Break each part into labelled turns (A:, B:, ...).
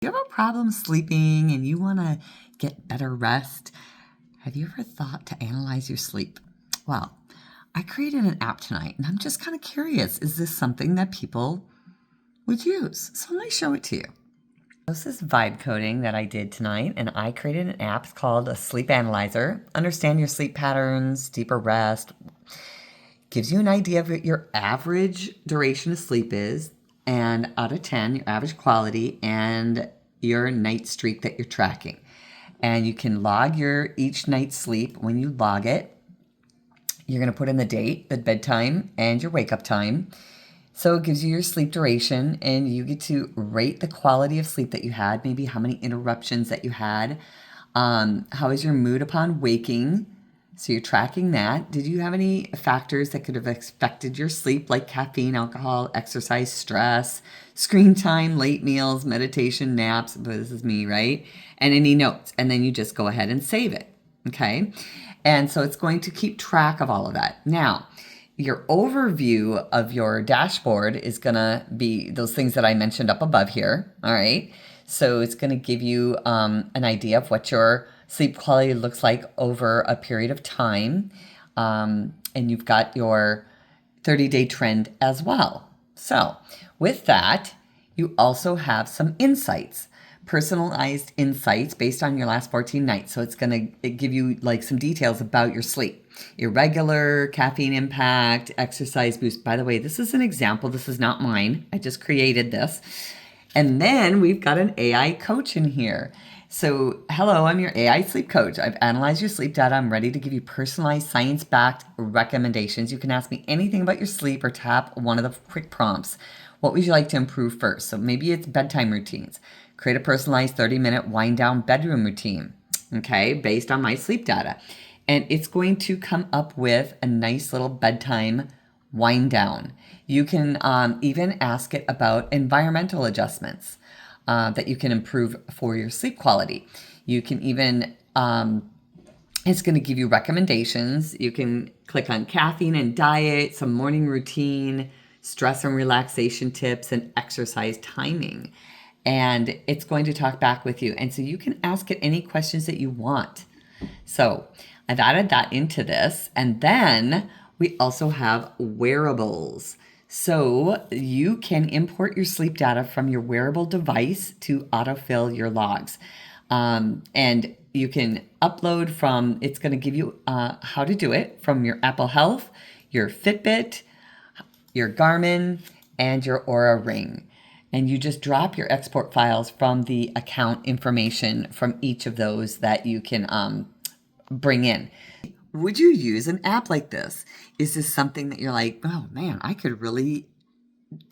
A: You have a problem sleeping and you want to get better rest? Have you ever thought to analyze your sleep? Well, I created an app tonight and I'm just kind of curious. Is this something that people would use? So let me show it to you. This is vibe coding that I did tonight, and I created an app. It's called a sleep analyzer. Understand your sleep patterns, deeper rest, gives you an idea of what your average duration of sleep is, and out of 10, your average quality, and your night streak that you're tracking. And you can log your each night's sleep. When you log it, you're going to put in the date, the bedtime, and your wake up time. So it gives you your sleep duration, and you get to rate the quality of sleep that you had, maybe how many interruptions that you had. How is your mood upon waking? So you're tracking that. Did you have any factors that could have affected your sleep, like caffeine, alcohol, exercise, stress, screen time, late meals, meditation, naps? But this is me, right? And any notes. And then you just go ahead and save it. Okay. And so it's going to keep track of all of that. Now, your overview of your dashboard is going to be those things that I mentioned up above here. All right. So it's going to give you an idea of what your sleep quality looks like over a period of time. And you've got your 30-day trend as well. So with that, you also have some insights, personalized insights based on your last 14 nights. So it's going to give you like some details about your sleep, irregular, caffeine impact, exercise boost. By the way, this is an example. This is not mine. I just created this. And then we've got an AI coach in here. So, hello, I'm your AI sleep coach. I've analyzed your sleep data. I'm ready to give you personalized, science-backed recommendations. You can ask me anything about your sleep or tap one of the quick prompts. What would you like to improve first? So maybe it's bedtime routines. Create a personalized 30-minute wind-down bedroom routine, okay, based on my sleep data. And it's going to come up with a nice little bedtime wind down. You can even ask it about environmental adjustments that you can improve for your sleep quality. You can even, it's going to give you recommendations. You can click on caffeine and diet, some morning routine, stress and relaxation tips, and exercise timing. And it's going to talk back with you. And so you can ask it any questions that you want. So I've added that into this. And then we also have wearables. So you can import your sleep data from your wearable device to autofill your logs. And you can upload from, it's going to give you how to do it from your Apple Health, your Fitbit, your Garmin, and your Oura Ring. And you just drop your export files from the account information from each of those that you can bring in. Would you use an app like this? Is this something that you're like, oh man, I could really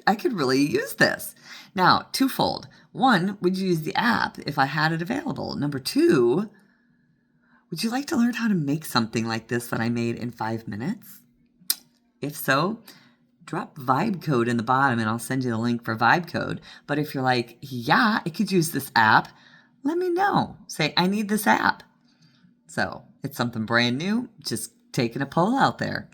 A: use this? Now, twofold. One, would you use the app if I had it available? Number two, would you like to learn how to make something like this that I made in 5 minutes? If so, drop vibe code in the bottom and I'll send you the link for vibe code. But if you're like, yeah, I could use this app, let me know. Say, I need this app. So it's something brand new, just taking a poll out there.